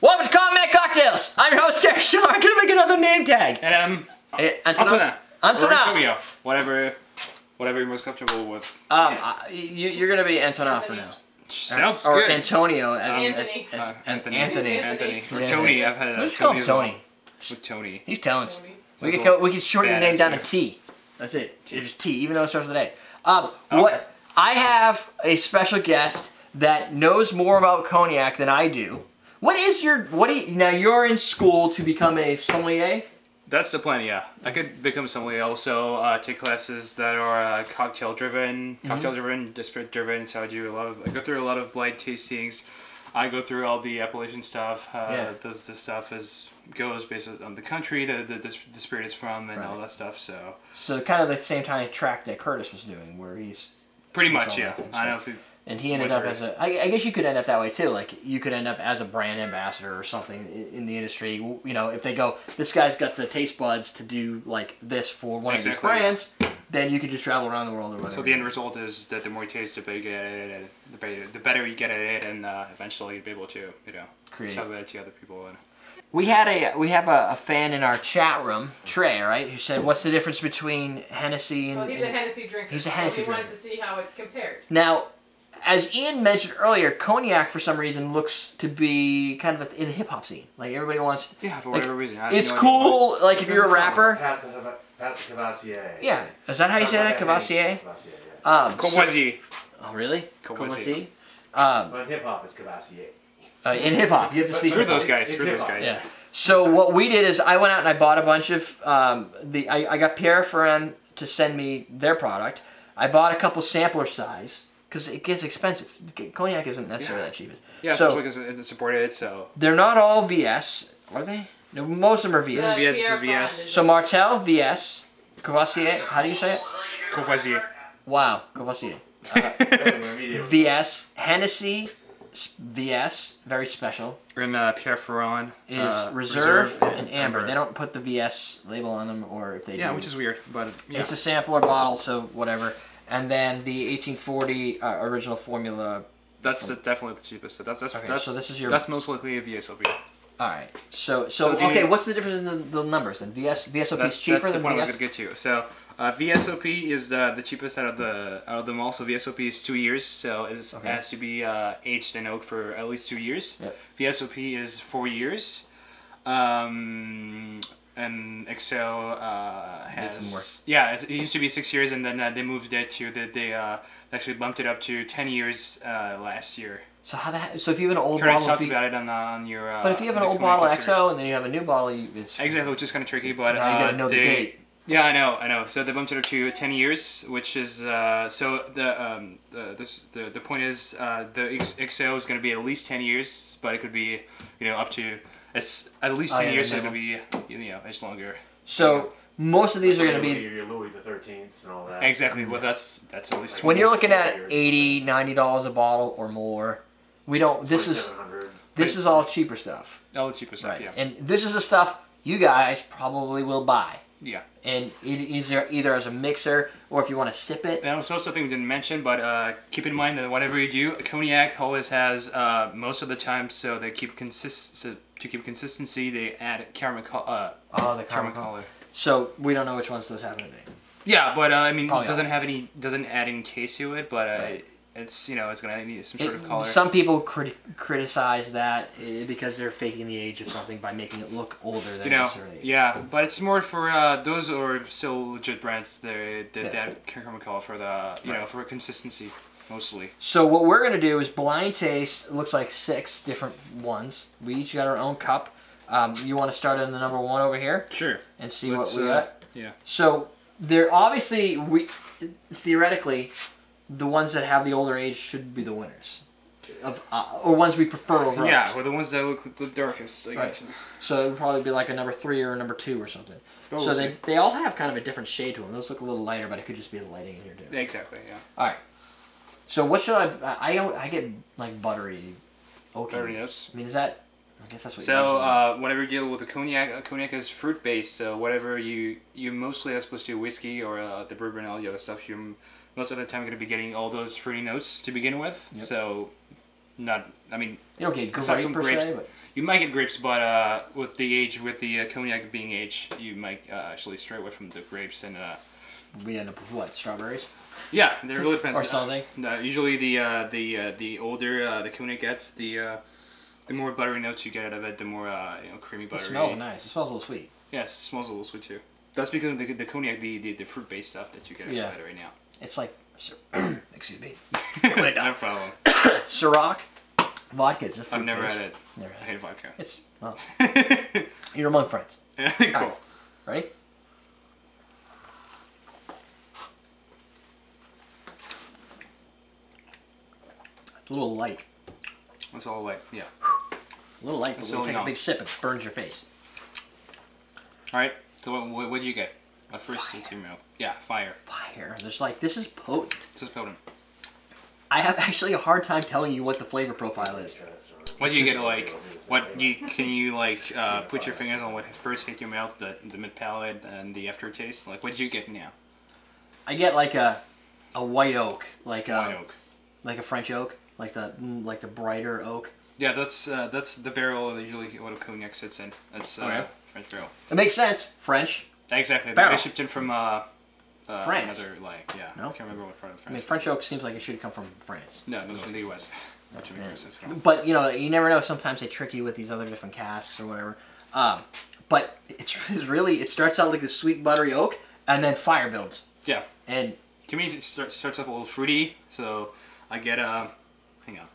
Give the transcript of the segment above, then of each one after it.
Welcome to Cognac Cocktails. I'm your host, Jack Shaw. I'm gonna make another name tag. And Antonin. Antonin. Whatever you're most comfortable with. You're gonna be Antonin for now. Sounds or good. Antonio as Anthony. Anthony. Or Tony. I've had Let's call him Tony. With Tony. He's talented. We can shorten your name down to T. That's it. It's just T, even though it starts with A. What I have a special guest that knows more about cognac than I do. Now you're in school to become a sommelier? That's the plan, yeah. I could become a sommelier, also take classes that are cocktail driven, spirit driven. So I go through a lot of blind tastings. I go through all the appellation stuff. The stuff goes based on the country the spirit is from and all that stuff. So kind of the same track that Curtis was doing, where he's pretty much, yeah. I know if and he ended up as I guess you could end up that way too. Like you could end up as a brand ambassador or something in the industry. You know, if they go, this guy's got the taste buds to do like this for one of these brands, then you could just travel around the world or whatever. So the end result is that the more you taste, the better you get at it, the better you get at it, and eventually you'll be able to, sell that to other people. And we have a fan in our chat room, Trey, right? Who said, "What's the difference between Hennessy and?" Well, he's a Hennessy drinker. He's a Hennessy drinker. We wanted to see how it compared. Now, as Ian mentioned earlier, cognac for some reason looks to be kind of in the hip hop scene. Like everybody wants. Yeah, for whatever reason. It's cool. Like if you're a rapper. Pass the Courvoisier. Yeah, is that how you say that, Courvoisier? Courvoisier. Oh really? Courvoisier. But in hip hop, it's Courvoisier. In hip hop, you have to speak. Screw those guys. Yeah. So what we did is I went out and I bought a bunch of I got Pierre Ferrand to send me their product. I bought a couple sampler size because it gets expensive. Cognac isn't necessarily that cheap. Yeah, so it's supported. So they're not all VS, are they? No, most of them are VS. VS is VS. So Martell VS, Courvoisier. How do you say it? Courvoisier. Wow, Courvoisier. VS, Hennessy, VS, very special. And Pierre Ferrand is Reserve and Ambre. They don't put the VS label on them, or if they do. Yeah, which is weird, but it's a sampler bottle, so whatever. And then the 1840 original formula. That's definitely the cheapest. So this is that's most likely a VSOP. All right. So okay, what's the difference in the numbers? Then VSOP is cheaper than VS? That's the one I was going to get to. So VSOP is the cheapest out of them all. So VSOP is 2 years, so it has to be aged in oak for at least 2 years. Yep. VSOP is 4 years. And Excel has it used to be 6 years, and then they moved it to they actually bumped it up to 10 years last year. So so if you have an old Curtis bottle, talked about it on your. But if you have an old bottle XO and then you have a new bottle, it's exactly, which is kind of tricky. But you gotta know the date. Yeah, I know. So they bumped it up to 10 years, which is so the point is the XO is going to be at least 10 years, but it could be up to at least 10 years, so it could be it's longer. So most of these are going to be your Louis the 13th and all that. Exactly. Well, that's at least 20. When you're looking at $80, $90 a bottle or more, we don't. This is all cheaper stuff. All the cheaper stuff, yeah. And this is the stuff you guys probably will buy. Yeah. And it is either as a mixer or if you want to sip it. And also something we didn't mention, but keep in mind that whatever you do, cognac always has most of the time, so they keep to keep consistency, they add caramel color. The caramel color. So we don't know which ones those happen to be. Yeah, but I mean, doesn't add any taste to it, but it's it's gonna need some sort of color. Some people criticize that because they're faking the age of something by making it look older than necessarily. Yeah, but it's more for those who are still legit brands. They add caramel color for the for consistency mostly. So what we're gonna do is blind taste. It looks like 6 different ones. We each got our own cup. You want to start in the number 1 over here? Sure. And see what we got. Yeah. So they're obviously theoretically. The ones that have the older age should be the winners, or ones we prefer over. Yeah, or the ones that look the darkest. I guess. So it would probably be like a number 3 or a number 2 or something. But so they all have kind of a different shade to them. Those look a little lighter, but it could just be the lighting in here too. Exactly. Yeah. All right. So what should I get like buttery, oaky. Buttery notes. I mean, is that? I guess that's what. So whenever you deal with a cognac is fruit based. So whatever you mostly as opposed to whiskey or the bourbon and all the other stuff, you're most of the time going to be getting all those fruity notes to begin with. Yep. So, I mean, you don't get grape per se, but You might get grapes, but with the cognac being aged, you might actually stray away from the grapes and. We end up with what? Strawberries? Yeah, it really depends. Or something. Usually the older the cognac gets, the more buttery notes you get out of it, the more creamy buttery. It smells nice. It smells a little sweet. Yeah, it smells a little sweet too. That's because of the cognac, the fruit based stuff that you get out of it right now. It's like, excuse me. No problem. Ciroc vodka. It's a fruit I've never base. had it. Never I had hate it. vodka. It's well. You're among friends. Cool. Right. Ready? It's a little light. It's all like, yeah. A little light, but when you take a big sip, it burns your face. Alright, so what do you get? First into your mouth. Yeah, fire. Fire. There's like, this is potent. This is potent. I have actually a hard time telling you what the flavor profile is. What do you get, like, can you put your fingers on what first hit your mouth, the mid palate and the aftertaste? Like, what do you get now? I get like a white oak. Like White oak. Like a French oak. Like the brighter oak. Yeah, that's the barrel that usually what a cognac sits in. That's French barrel. It makes sense. French. Exactly. Barrel. They shipped in from France. another, like, yeah. No? I can't remember what part of France. I mean, French oak seems like it should come from France. No, from the U.S. Which makes sense. But you never know. Sometimes they trick you with these other different casks or whatever. But it's really, it starts out like the sweet buttery oak, and then fire builds. Yeah. And to me, it starts off a little fruity, so I get hang on.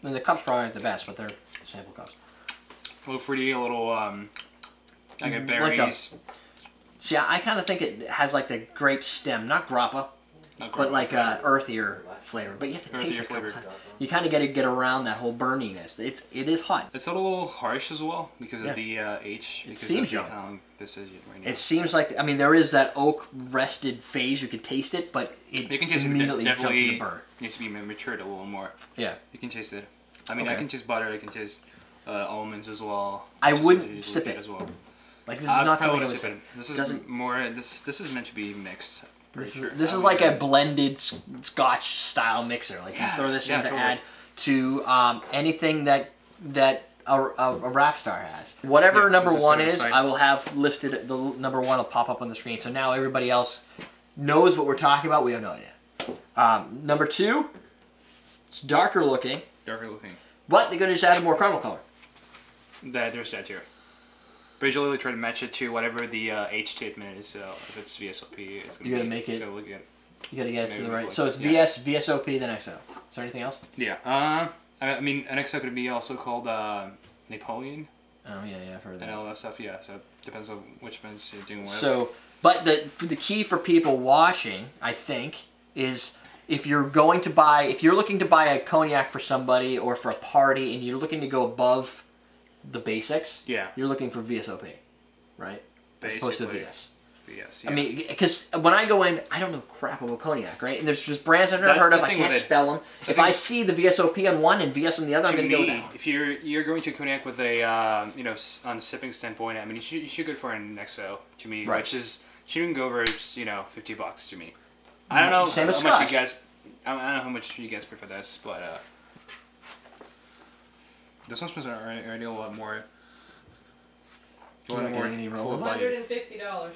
And the cups probably aren't the best, but they're sample cups. A little fruity, a little I get berries. See, I kind of think it has like the grape stem, not grappa, but like earthier flavor. But you have to taste it a couple times. You kind of got to get around that whole burniness. It is hot. It's a little harsh as well because of the age. It seems young. How long this is right now. It seems like, I mean, there is that oak rested phase. You can taste it, but it you can taste immediately it. jumps Definitely into burn. needs to be matured a little more. Yeah. You can taste it. I mean, I can taste butter. I can taste almonds as well. I wouldn't sip it as well. Like, this is not something I would sip it. This is more. This is meant to be mixed. This is like a blended Scotch style mixer. Like you throw this in to add to anything that a rap star has. Whatever number one is, I will have listed. The number one will pop up on the screen. So now everybody else knows what we're talking about. We have no idea. Number two, it's darker looking. Darker looking. But they're going to just add more caramel color. There's that here. But usually they try to match it to whatever the age statement is. So if it's VSOP, it's going to make it. So look at. You got to get it to the right. So it's VS, VSOP, then XO. Is there anything else? Yeah. I mean, an XO could be also called Napoleon. Oh yeah, I've heard that. And all that stuff. Yeah. So it depends on which ones you're doing with. So, but the key for people watching, I think, is if you're looking to buy a cognac for somebody or for a party, and you're looking to go above the basics, you're looking for VSOP, right? As opposed to VS. VS, yeah. I mean, because when I go in, I don't know crap about cognac, right? And there's just brands I've never heard of. I can't spell them. If I see the VSOP on one and VS on the other, I'm going to go down. If you're going to cognac with a on a sipping standpoint, I mean, you should go for an XO to me, which is shouldn't go over $50 to me. I don't know Same as how much Scotch. you guys. I don't know how much you guys pay for this, but this one smells already a lot more. A lot more $150.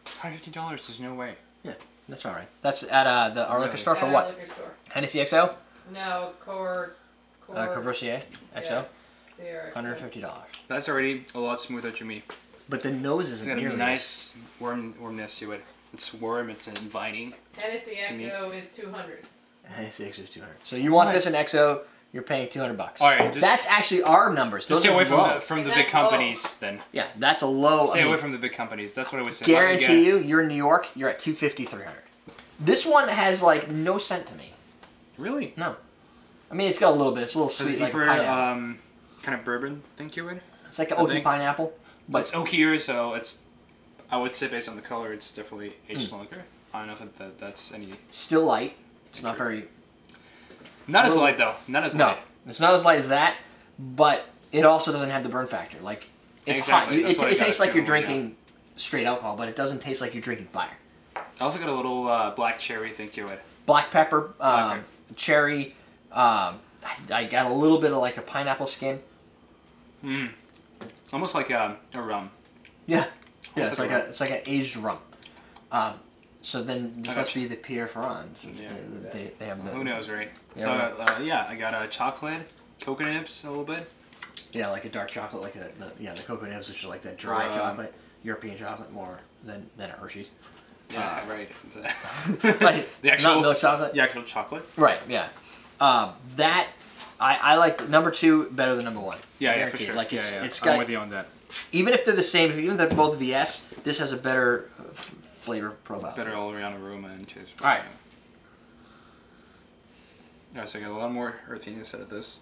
$150? There's no way. Yeah, that's all right. That's at our liquor store for what? Liquor store. Hennessy XO? No, Courvoisier XO? Yeah. $150. That's already a lot smoother to me. But the nose isn't nearly. It's got a nearly nice warmness to it. It's warm. It's inviting. Hennessy XO is $200. Hennessy XO is $200. So you want this in XO? You're paying $200. All right, that's actually our numbers. Just stay away from the big companies, then. Yeah, that's a low. Stay away from the big companies. That's what I was saying. Guarantee you're in New York. You're at $250, $300. This one has like no scent to me. Really? No. I mean, it's got a little bit. It's a little sweet, it's like deeper, pineapple. Kind of bourbon, think you would? It's like an oaky pineapple. But it's oakier, so it's. I would say based on the color, it's definitely aged longer. I don't know if that's any. Still light. It's not very. Not as light though. Not as light. No, it's not as light as that, but it also doesn't have the burn factor. Like it's hot. It tastes like you're drinking straight alcohol, but it doesn't taste like you're drinking fire. I also got a little black cherry, think you would. Black pepper, cherry. I got a little bit of like a pineapple skin. Almost like a rum. Yeah. Yeah, it's like an aged rum. So then this must be the Pierre Ferrand. Yeah. They have the... Who knows, right? Yeah, so, yeah, I got a chocolate, coconut nibs a little bit. Yeah, like a dark chocolate, like the cocoa nibs, which is like that dry chocolate, European chocolate more than a Hershey's. Yeah, right. Like, the actual not milk chocolate? The actual chocolate. Right, yeah. I like number 2 better than number 1. Yeah, for sure. Like it's I'm got, with you on that. even if they're the same, even if they're both VS, this has a better flavor profile. Better all around aroma and taste. Alright. Yeah, so I got a lot more earthiness out of this.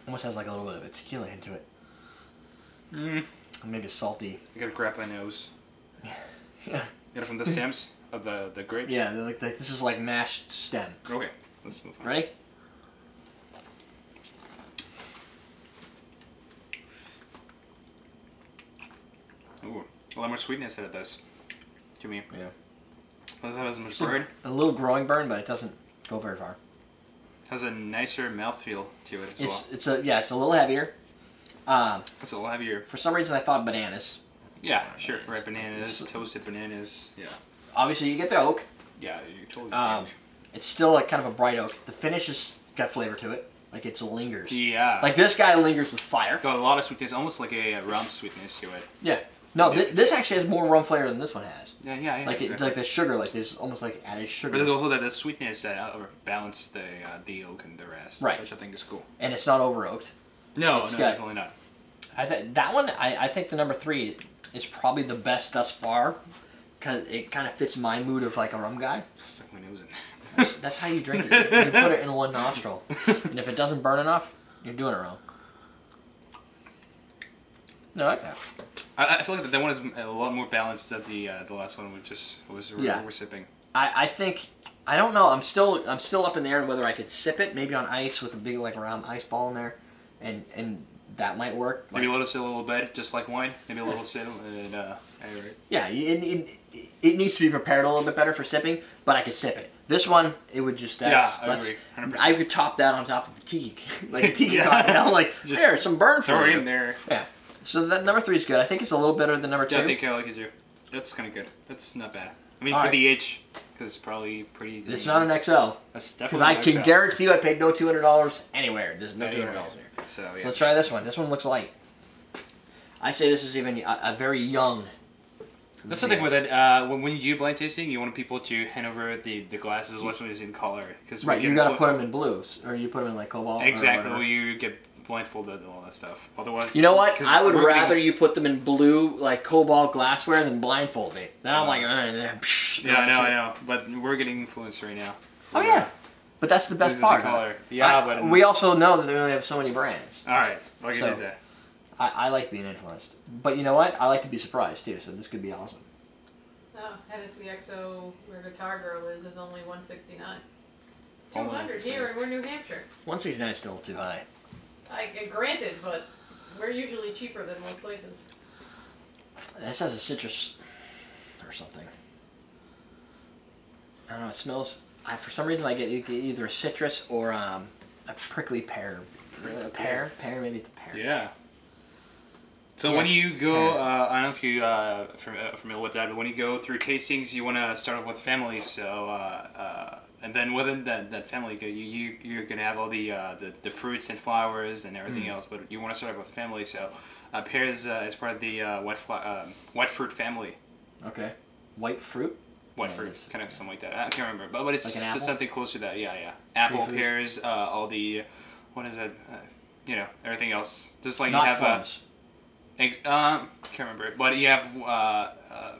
Almost has like a little bit of a tequila into it. Maybe salty. I gotta grab my nose. Yeah. Get it from the stems of the grapes? Yeah, like this is like mashed stem. Okay, let's move on. Ready? Ooh, a lot more sweetness out of this. To me. Yeah. Doesn't have as much burn. A little growing burn, but it doesn't go very far. Has a nicer mouthfeel to it as well. It's a little heavier. It's a little heavier. For some reason, I thought bananas. Yeah, sure. Right, bananas, toasted bananas. Yeah. Obviously, you get the oak. Yeah, you totally get the oak. It's still like kind of a bright oak. The finish has got flavor to it. Like it lingers. Yeah. Like this guy lingers with fire. Got a lot of sweetness, almost like a rum sweetness to it. Yeah. No, this actually has more rum flavor than this one has. Yeah. Like exactly. like the sugar, like there's almost like added sugar. But there's also that sweetness that balances the oak and the rest. Right. Which I think is cool. And it's not over oaked. No, It's got- definitely not. That one, I think the number 3 is probably the best thus far, because it kind of fits my mood of like a rum guy. Stuck my nose in. That's how you drink it. You put it in one nostril, and if it doesn't burn enough, you're doing it wrong. No, I like that. I feel like that one is a lot more balanced than the last one, which we're sipping. I think, I don't know. I'm still up in the air on whether I could sip it, maybe on ice with a big like round ice ball in there, and that might work. Maybe let it sit a little bit, just like wine. Maybe a little sit and anyway. Yeah, it needs to be prepared a little bit better for sipping, but I could sip it. This one, it would just I agree, 100%. I could top that on top of a tiki, like a tiki cocktail. Like just there, some burn throw for it you. in there. Yeah. So that number 3 is good. I think it's a little better than number 2. Yeah, I think I like it too. That's kind of good. That's not bad. I mean, All for right. the age, because it's probably pretty. It's not an XL. That's Because definitely. I an can XL. guarantee you I paid no $200 anywhere. There's no $200 Anywhere. here. So yeah. So let's try this one. This one looks light. I say this is even a very young. That's the thing with it. When you do blind tasting, you want people to hand over the glasses less when it's in color. Cause Right, you gotta put them in blues, or you put them in like cobalt. Exactly, Or well, you get blindfolded and all that stuff. Otherwise, you know what? I would we're rather getting- you put them in blue, like cobalt glassware, than blindfold me. Then I'm like, Yeah, I know. But we're getting influenced right now. Oh yeah, but that's the best This is the part. color. Yeah, but we also know that they only have so many brands. all right, I can So- do that. I like being influenced, but you know what? I like to be surprised too. So this could be awesome. Oh, Hennessy XO, where Guitar Girl is only 169. Only 200 here, and we're New Hampshire. 169 is still too high. Granted, but we're usually cheaper than most places. This has a citrus or something. I don't know. It smells. For some reason, I get either a citrus or a prickly pear. Pear? Maybe it's a pear. Yeah. So Yeah. when you go, I don't know if you familiar with that, but when you go through tastings, you want to start off with family. So and then within that family, you're gonna have all the fruits and flowers and everything else. But you want to start off with the family. So pears is part of the white fruit family. Okay. White fruit? White Yeah, fruit, it is. kind of something like that. I can't remember, but it's Like an apple? something close to that. Yeah. Apple, fruits? pears, all the, what is it? Everything else. Just like Not you have. plums. Can't remember, but you have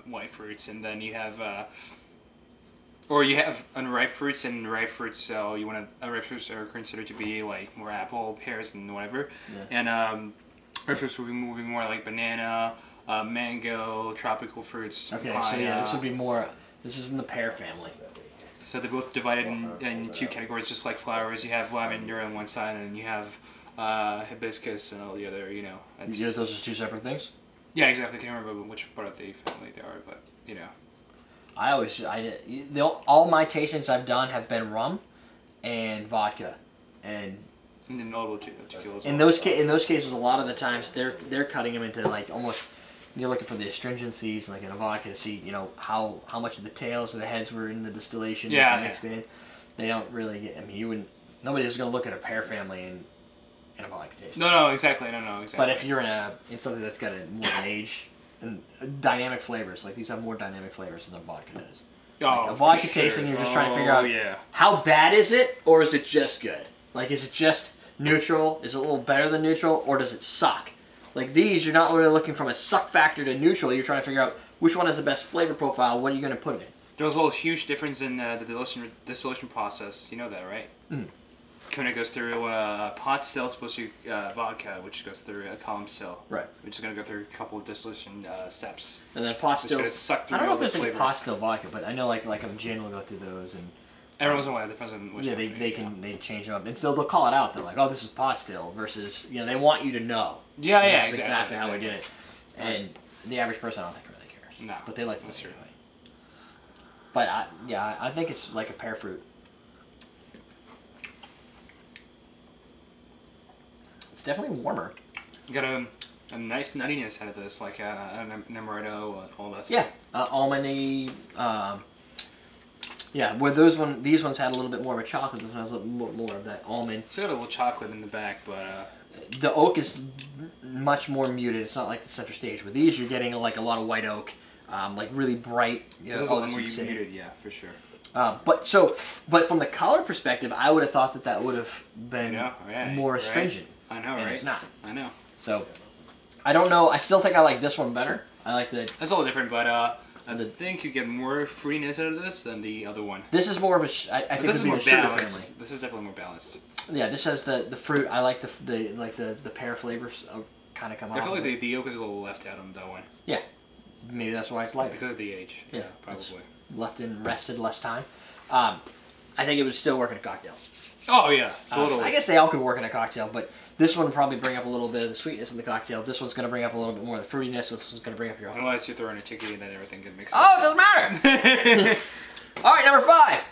white fruits, and then you have, or you have unripe fruits and ripe fruits. So you want to unripe fruits are considered to be like more apple, pears, and whatever, Yeah. and ripe fruits will be more like banana, mango, tropical fruits. Okay, so papaya. yeah, this would be more. This is in the pear family. So they're both divided in two categories, just like flowers. You have lavender on one side, and you have hibiscus and all the other, Those are 2 separate things? Yeah, exactly. I can't remember which part of the family they are, but, All my tastings I've done have been rum and vodka. And And then all tequilas. In those cases, a lot of the times they're cutting them into like almost. You're looking for the astringencies, like in a vodka, to see how much of the tails or the heads were in the distillation mixed in. They don't really get. I mean, you wouldn't. Nobody's going to look at a pear family in a vodka taste. No, exactly. No, exactly. But if you're in something that's got more of an age and dynamic flavors, like these have more dynamic flavors than a vodka does. Like a vodka tasting, you're just trying to figure out how bad is it, or is it just good? Like, is it just neutral? Is it a little better than neutral, or does it suck? Like these, you're not really looking from a suck factor to neutral. You're trying to figure out which one has the best flavor profile. What are you going to put it in? There's a huge difference in the distillation process. You know that, right? Mm. Cognac goes through pot still, supposed to be vodka, which goes through a column still. Right. Which is going to go through a couple of distillation steps. And then pot still. I don't know if there's any pot still vodka, but I know like a gin will go through those and. Every once in a while, it depends on which. Yeah, they change them up, and so they'll call it out. They're like, "Oh, this is pot still," versus they want you to know. Yeah, this is exactly how we did it. And the average person, I don't think really cares. No, but they like this anyway. But I think it's like a pear fruit. It's definitely warmer. You got a nice nuttiness out of this, like Amaretto, all that stuff. Yeah, almondy. Yeah, where these ones had a little bit more of a chocolate. This one has a little more of that almond. It's got a little chocolate in the back, but the oak is much more muted. It's not like the center stage. With these, you're getting like a lot of white oak, like really bright. This is a little more muted, yeah, for sure. But from the color perspective, I would have thought that would have been more astringent. I know, and right? It's not. I know. So, I don't know. I still think I like this one better. I like the. It's a little different, but I think you get more fruitiness out of this than the other one. This is more of a. I think this is more balanced. This is definitely more balanced. Yeah, this has the fruit. I like the pear flavors kind of come off. I feel like the yolk is a little left out on that one. Yeah, maybe that's why it's lighter. Because of the age. Yeah, probably. Left in rested less time. I think it would still work in a cocktail. Oh yeah, totally. I guess they all could work in a cocktail, but this one would probably bring up a little bit of the sweetness in the cocktail. This one's going to bring up a little bit more of the fruitiness. This one's going to bring up your own. Unless you're throwing a tiki and then everything can mix. Oh, it doesn't matter. All right, number 5.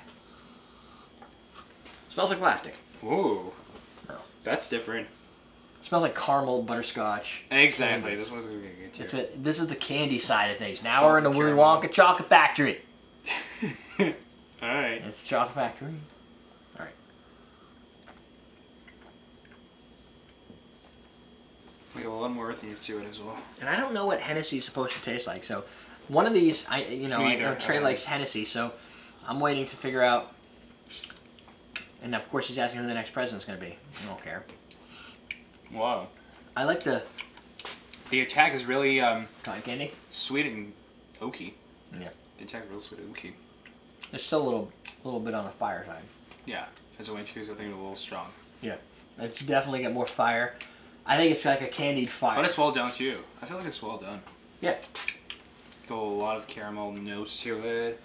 Smells like plastic. Ooh, that's different. It smells like caramel, butterscotch. Exactly. This one's going to be good too. This is the candy side of things. Now we're in the Willy Wonka chocolate factory. All right. It's a chocolate factory. All right. We got a lot more earthiness to it as well. And I don't know what Hennessy is supposed to taste like. So, one of these, I know Trey likes Hennessy, so I'm waiting to figure out. And of course, he's asking who the next president's going to be. I don't care. Wow. I like the attack is really cotton candy, sweet and oaky. Yeah. The attack is real sweet and oaky. There's still a little bit on the fire side. Yeah. As a way to, I think it's a little strong. Yeah. It's definitely got more fire. I think it's like a candied fire. But it's well done too. I feel like it's well done. Yeah. Got a lot of caramel notes to it.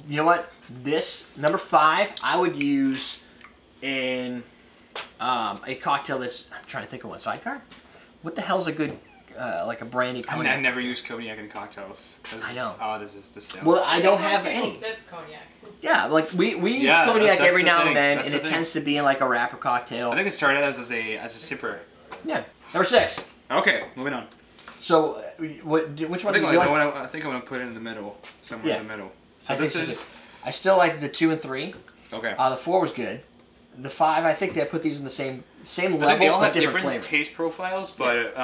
You know what? This number 5 I would use in a cocktail that's. I'm trying to think of one. Sidecar? What the hell's a good like a brandy cognac? I never use cognac in cocktails. I know. As odd as this sounds. Well, I don't have any. Sip cognac. Yeah, like we use cognac every now and then, and it tends to be in like a wrapper cocktail. I think it started as a sipper. Yeah. Number 6. Okay, moving on. So, which one do you like? I think I'm going to put it in the middle, somewhere in the middle. So I still like the 2 and 3. Okay. The 4 was good. The 5, I think they put these in the same level, I think they all but have different flavor. taste profiles, but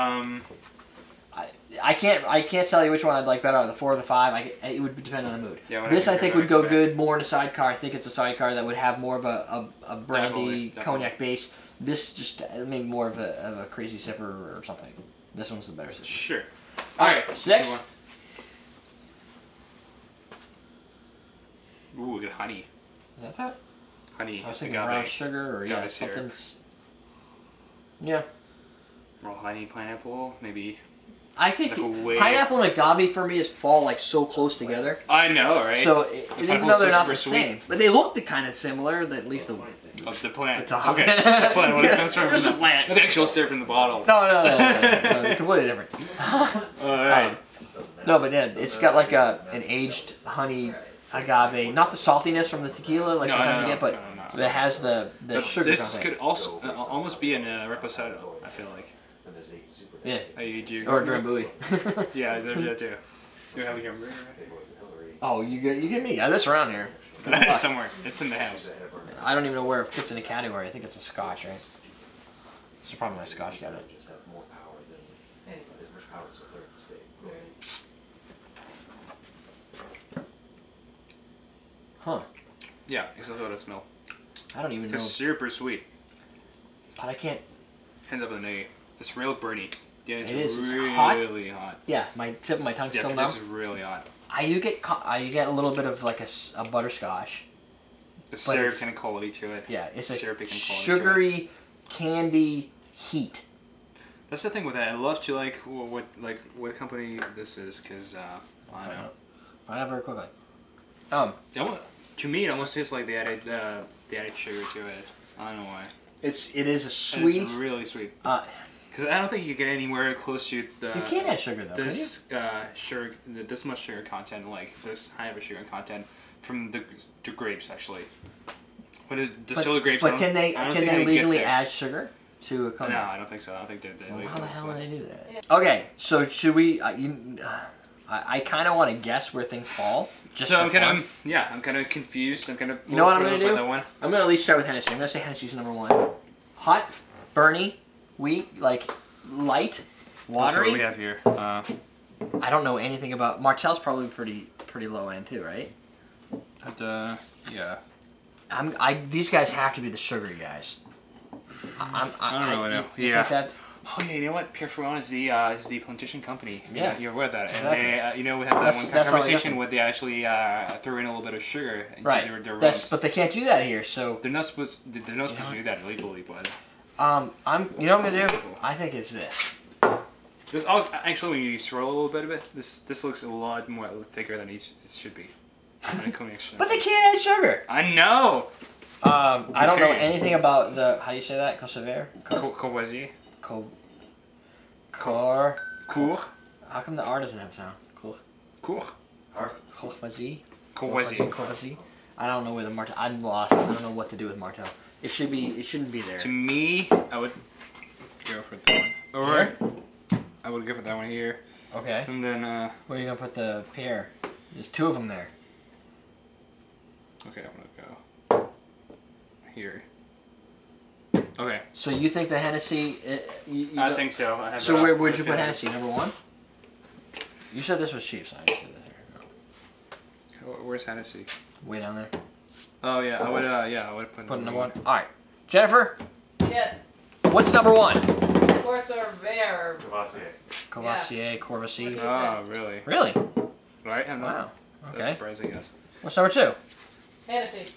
I can't tell you which one I'd like better, the 4 or the 5. It would depend on the mood. Yeah, this I think would go good more in a sidecar. I think it's a sidecar that would have more of a brandy cognac base. This just maybe more of a crazy sipper or something. This one's the better sipper. Sure. All right, 6. Ooh, we got honey. Is that? Honey. I was thinking brown sugar or something. Yeah. Raw honey, pineapple, maybe. I think pineapple and agave for me is fall like so close together. I know, right? So even though they're not the same, but they look kind of similar. At least the plant. The okay, the plant. When it comes from just the plant. The actual syrup in the bottle. No, they're completely different. All right. No, but yeah, it's got like an aged honey agave, not the saltiness from the tequila like sometimes you get, but that has the sugar This content. could also almost be in a reposado, I feel like. And there's 8 super Yeah. Or Drambuie. Yeah, there's that too. You have a Ambre? Oh, you get me. Yeah, that's around here. It's somewhere. It's in the house. I don't even know where it fits in a category. I think it's a Scotch, right? This is probably my Scotch cabinet. just have more power than as much power as a third of the state. Huh. Yeah, exactly what I smell. I don't even know. It's super sweet. But I can't. Hands up in the name. It's real burny. Yeah, it's It is. It's really hot. Yeah, my tip of my tongue's Yeah, still numb. this is really hot. You get a little bit of like a butterscotch. The syrup kind of quality to it. Yeah, it's a syrupy kind of quality sugary candy heat. That's the thing with that. I love to like what company this is because I don't know. Find out very quickly. To me, it almost tastes like they added sugar to it. I don't know why. It is a sweet. It's really sweet. Because I don't think you get anywhere close to the. You can't add sugar though. This sugar, this much sugar content, like this high of a sugar content from the grapes actually. When it distilled grapes. But can they legally add sugar to a cognac? No, I don't think so. I don't think they legally. How the hell do they do that? Okay, so should we? I kind of want to guess where things fall. So I'm kind of confused. I'm kind of. You know what I'm gonna do? I'm gonna at least start with Hennessy. I'm gonna say Hennessy's #1. Hot, burny, wheat, like light, watery. That's what we have here. I don't know anything about Martell's. Probably pretty low end too, right? Yeah. These guys have to be the sugary guys. I don't know. I know. You think that? Oh yeah, you know what? Pierre Ferrand is the plantation company. Yeah, you're aware of that. Exactly. And they, we had that one conversation where they actually threw in a little bit of sugar into their rums. But they can't do that here. So they're not supposed to do that illegally, but. You know what I'm gonna do? I think it's this. This actually, when you swirl a little bit of it, this looks a lot more thicker than it should be. But they can't add sugar. I know. I don't know anything about the how do you say that? Courvoisier. Cour. How come the R doesn't have sound? Courvoisier. I don't know where the Martell. I'm lost. I don't know what to do with Martell. It shouldn't be there. To me, I would go for that one. Or I would go for that one here. Okay. And then where are you gonna put the Pierre? There's 2 of them there. Okay, I'm gonna go here. Okay. So you think the Hennessy? I think so. So where'd you put Hennessy? #1? You said this was cheap, so I just said this here. Where's Hennessy? Way down there. Oh yeah, I would put #1. All right, Jennifer. Yes. What's #1? Courvoisier. Courvoisier. Oh really? Really? Right. Wow. Okay. That's surprising. Yes. What's #2? Hennessy.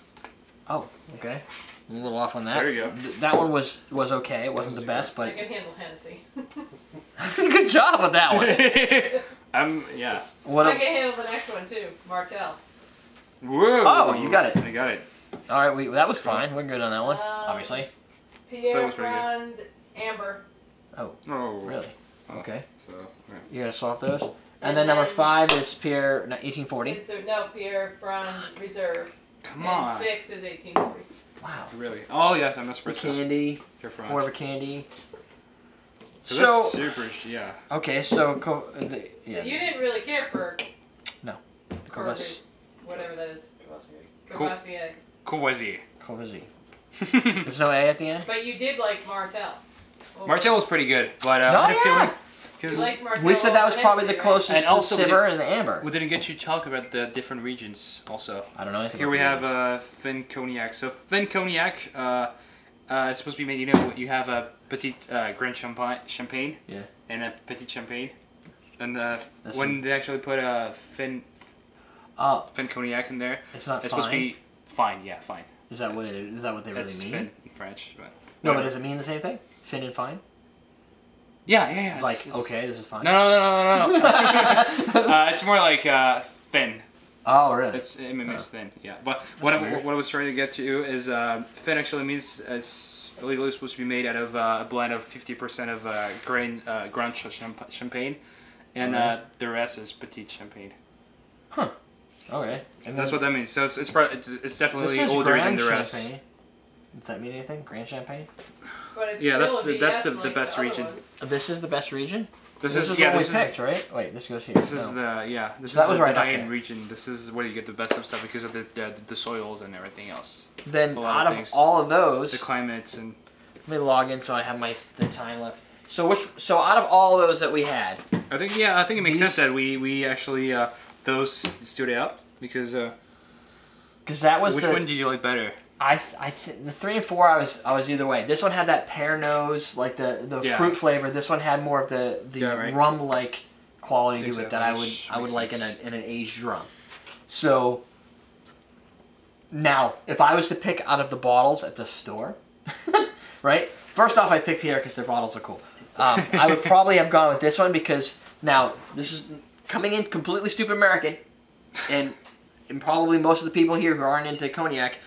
Oh, okay. I'm a little off on that. There you go. That one was okay. It wasn't the best, I but can handle Hennessy. good job with that one. Yeah. What? I can handle the next one too. Martell. Whoa. Oh, you got it. I got it. All right, that was fine. We're good on that one, obviously. Pierre Ferrand Ambre. Oh, really? Okay. So. Yeah. You gotta swap those. And then #5 is Pierre 1840. Pierre Ferrand Reserve. Come on. And 6 is 1840. Wow. Really? Oh yes, I'm espresso. Candy. Pierre Ferrand. More of a candy. So that's super. Yeah. Okay, so yeah. So you didn't really care for. No. Whatever that is. Courvoisier. Courvoisier. There's no A at the end? But you did like Martell. Martell was pretty good, but I had a feeling because we said that was probably the closest and also to Sivir and the Amber. We didn't get to talk about the different regions also. I don't know anything. Here we have Fin Cognac. So Fin Cognac it's supposed to be made. You know, you have a Petit Grand Champagne. Yeah. And a Petit Champagne. And when they actually put a Fin Cognac in there, it's not. It's supposed to be fine. Yeah, fine. Is that what they really mean? It's Fin in French, but no. But does it mean the same thing? Fin and fine? Yeah. Like okay, this is fine. No. It's more like thin. Oh really? It means thin. Yeah, but what I was trying to get to is thin actually means it's legally supposed to be made out of a blend of 50% of Grand Champagne, and the rest is Petit Champagne. Huh. Okay. And that's what that means. So it's definitely older than the rest. Does that mean anything? Grand Champagne? But it's Yeah, still that's a BS the like best other region. ones. This is the best region? This is is what we this is picked, right? Wait, this goes here. this is the this So that is was the right up high-end there. region. This is where you get the best of stuff because of the soils and everything else. Then a lot out of of things. all of those, The climates and let me log in so I have the time left. So out of all those that we had, I think it makes These- sense that we actually those stood out because that was which one did you like better? the 3 and 4 I was either way. This one had that pear nose, like the Yeah. fruit flavor. This one had more of the Yeah, right. rum like quality to it Exactly, that I which would makes like sense. in an aged rum. So now, if I was to pick out of the bottles at the store, right? First off, I picked Pierre because their bottles are cool. I would probably have gone with this one because now this is coming in completely stupid American, and probably most of the people here who aren't into cognac.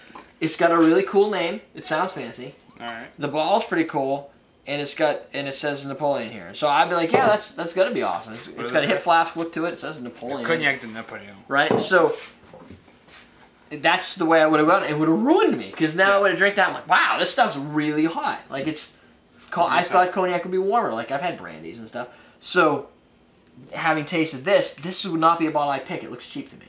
It's got a really cool name. It sounds fancy. All right. The bottle's pretty cool, and it says Napoleon here. So I'd be like, yeah, that's gonna be awesome. It's does got a it hip say? flask look to it. It says Napoleon. Cognac de Napoleon. Right? So that's the way I would have gone. It would have ruined me because now I would have drank that. I'm like, wow, this stuff's really hot. Like I thought cognac would be warmer. Like I've had brandies and stuff. So having tasted this would not be a bottle I pick. It looks cheap to me.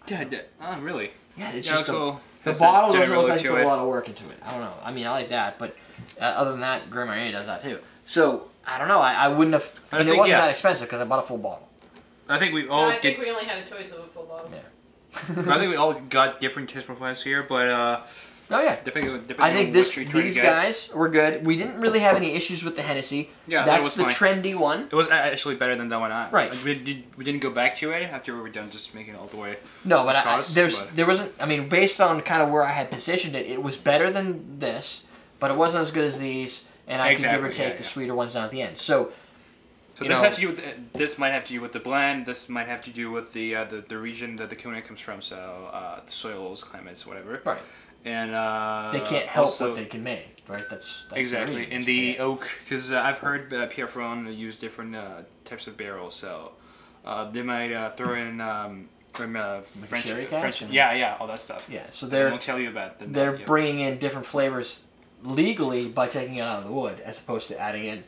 Yeah. Oh, really? Yeah, it's Yeah, just so the has bottle that doesn't general look like to you put it. a lot of work into it. I don't know. I mean, I like that, but other than that, Grand Marnier does that too. So I don't know. I wouldn't have. I And it think, wasn't yeah. that expensive because I bought a full bottle. I think we No, all I think we only had a choice of a full bottle. Yeah. I think we all got different taste profiles here, but Oh yeah. depending I on think what you're trying these to get. guys were good. We didn't really have any issues with the Hennessy. Yeah, that that's was the fine. trendy one. It was actually better than that one. Right. We didn't go back to it after we were done just making it all the way. No, but across, there wasn't. I mean, based on kind of where I had positioned it, it was better than this, but it wasn't as good as these. And I could give or take the sweeter ones down at the end. So this has to do with this might have to do with the blend. This might have to do with the region that the cognac comes from. So the soils, climates, whatever. Right. And they can't help also, what they can make, right? That's exactly. the reason. And the oak, because I've heard Pierre Ferrand use different types of barrels. So they might throw in French, yeah, all that stuff. Yeah, so they won't tell you about that. They're bringing in different flavors legally by taking it out of the wood, as opposed to adding in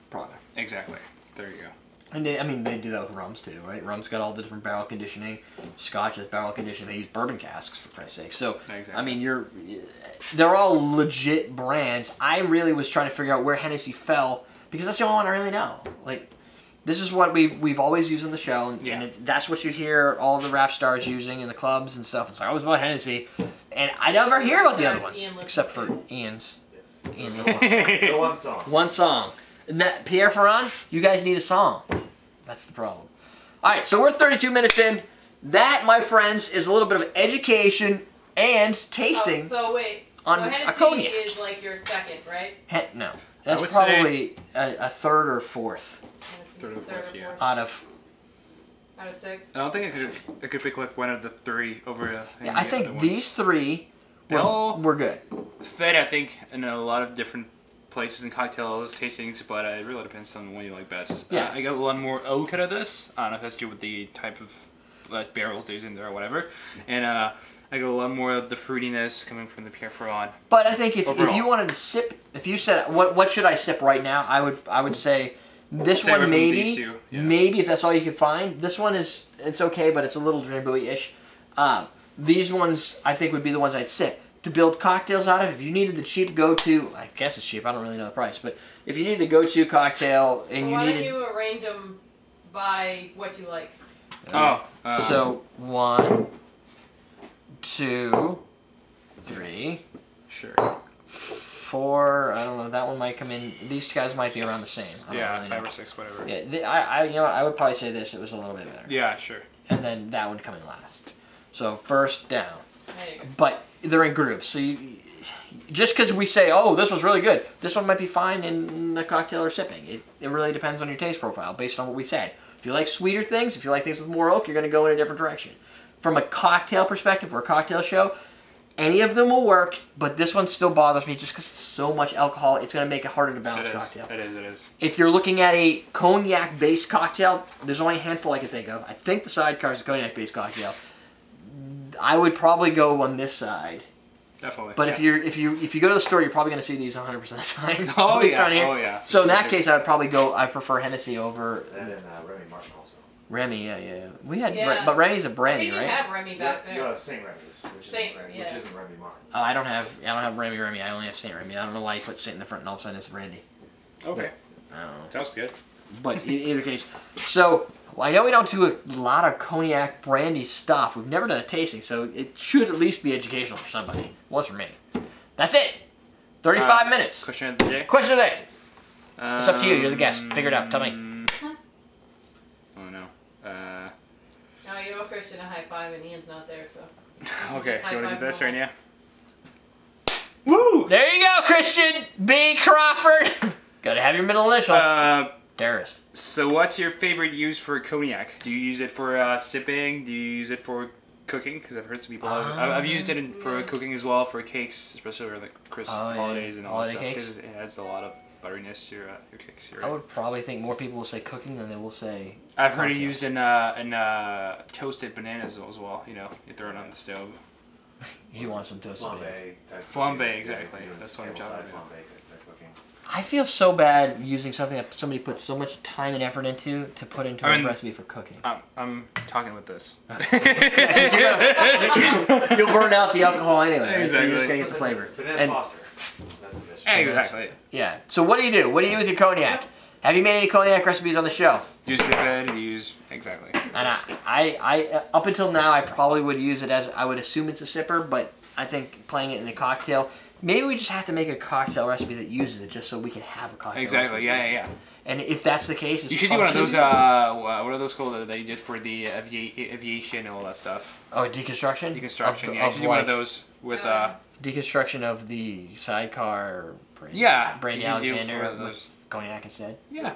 product. Exactly. There you go. And they do that with rums too, right? Rum's got all the different barrel conditioning. Scotch has barrel conditioning. They use bourbon casks for Christ's sake. So Exactly. I mean, they're all legit brands. I really was trying to figure out where Hennessy fell because that's the only one I really know. Like, this is what we've always used on the show, and that's what you hear all the rap stars using in the clubs and stuff. It's like, I was about Hennessy, and I never hear about the other ones except for Ian's. Ian listens. The one song. One song. And that, Pierre Ferrand, you guys need a song. That's the problem. All right, so we're 32 minutes in. That, my friends, is a little bit of education and tasting. So wait. On so a Hennessy cognac. is like your second, right? No, that's would probably a third or fourth Hennessy's Third or fourth, yeah. out of. Out of 6. I don't think I could pick like one of the three over. Yeah, I think these three were good. Fit, I think, in a lot of different places and cocktails, tastings, but it really depends on what you like best. Yeah. I got a lot more oak out of this. I don't know if that's due with the type of barrels they're in there or whatever. And I got a lot more of the fruitiness coming from the Pierre Ferrand. But I think if Overall. you wanted to sip, if you said what should I sip right now, I would say this Savor one from maybe these two, yeah. maybe if that's all you can find. This one it's okay, but it's a little drambuie-ish. These ones I think would be the ones I'd sip. To build cocktails out of, if you needed the cheap go-to, I guess it's cheap, I don't really know the price, but if you needed a go-to cocktail and Why you don't needed... you arrange them by what you like? So, 1, 2, 3, Sure. 4, I don't know, that one might come in, these guys might be around the same. I don't Yeah, really 5 know. or 6, whatever. Yeah, you know what, I would probably say this, it was a little bit better. Yeah, sure. And then that would come in last. So, first down. There you go. But they're in groups, so just because we say, oh, this was really good, this one might be fine in a cocktail or sipping. It really depends on your taste profile based on what we said. If you like sweeter things, if you like things with more oak, you're going to go in a different direction. From a cocktail perspective or a cocktail show, any of them will work, but this one still bothers me just because it's so much alcohol, it's going to make it harder to balance cocktail. It is. If you're looking at a cognac-based cocktail, there's only a handful I can think of. I think the sidecar is a cognac-based cocktail. I would probably go on this side Definitely. But if you go to the store, you're probably going to see these 100% of the time. Oh yeah. Here. Oh yeah. So in that case, I would probably go. I prefer Hennessy over. And then Remy Martin also. Remy, yeah. We had, but Remy's a brandy, right? You have Remy back there. You have Saint Remy's, which isn't Remy Martin. Oh, I don't have Remy. I only have Saint Remy. I don't know why you put Saint in the front and all of a sudden it's brandy. Okay. I don't know. Sounds good. But in either case, so I know we don't do a lot of cognac brandy stuff. We've never done a tasting, so it should at least be educational for somebody. It was for me. That's it. 35 minutes. Question of the day. Question of the day. It's up to you. You're the guest. Figure it out. Tell me. Oh no. No, you owe Christian a high five, and Ian's not there, so. Okay. Do you want to do this right now? Woo! There you go, Christian B. Crawford. Gotta have your middle initial. Darist. So what's your favorite use for cognac? Do you use it for sipping? Do you use it for cooking? Because I've heard some people I've used it for cooking as well, for cakes, especially for like Christmas holidays and all that stuff. Because it adds a lot of butteriness to your cakes. I would probably think more people will say cooking than they will say. I've heard it used in toasted bananas as well. You know, you throw it on the stove. You want some toasted bananas. Flambe, exactly. That's what I'm talking about. I feel so bad using something that somebody put so much time and effort into to put into a recipe for cooking. I'm talking with this. You'll burn out the alcohol anyway, right? Exactly. So you're just going to get the flavor. Vanessa Foster. That's the dish. Exactly. Yeah. So what do you do? What do you do with your cognac? Have you made any cognac recipes on the show? Do you sip it? Do you use... Exactly. And I up until now, I probably would use it as... I would assume it's a sipper, but I think playing it in a cocktail... Maybe we just have to make a cocktail recipe that uses it just so we can have a cocktail recipe. Yeah. Yeah. And if that's the case... You should do one of those, what are those called that you did for the aviation and all that stuff? Oh, deconstruction? Deconstruction, yeah. You should do one of those with... deconstruction of the sidecar brandy Alexander with cognac instead? Yeah.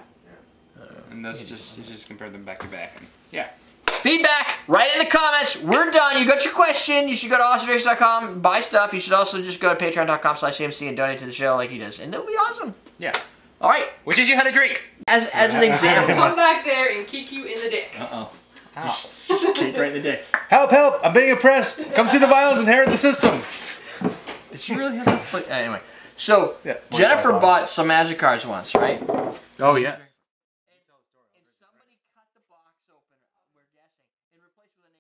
And that's just compare them back to back. And, yeah. Feedback, write in the comments. We're done. You got your question. You should go to awesomedrace.com, buy stuff. You should also just go to patreon.com/AMC and donate to the show like he does. And it'll be awesome. Yeah. All right. We'll teach you how to drink. As an example. Come back there and kick you in the dick. Uh-oh. Kick right in the dick. Help, help. I'm being oppressed. Come see the violence inherit the system. Did she really have that? Anyway. So, Jennifer bought some Magic cards once, right? Oh, yes.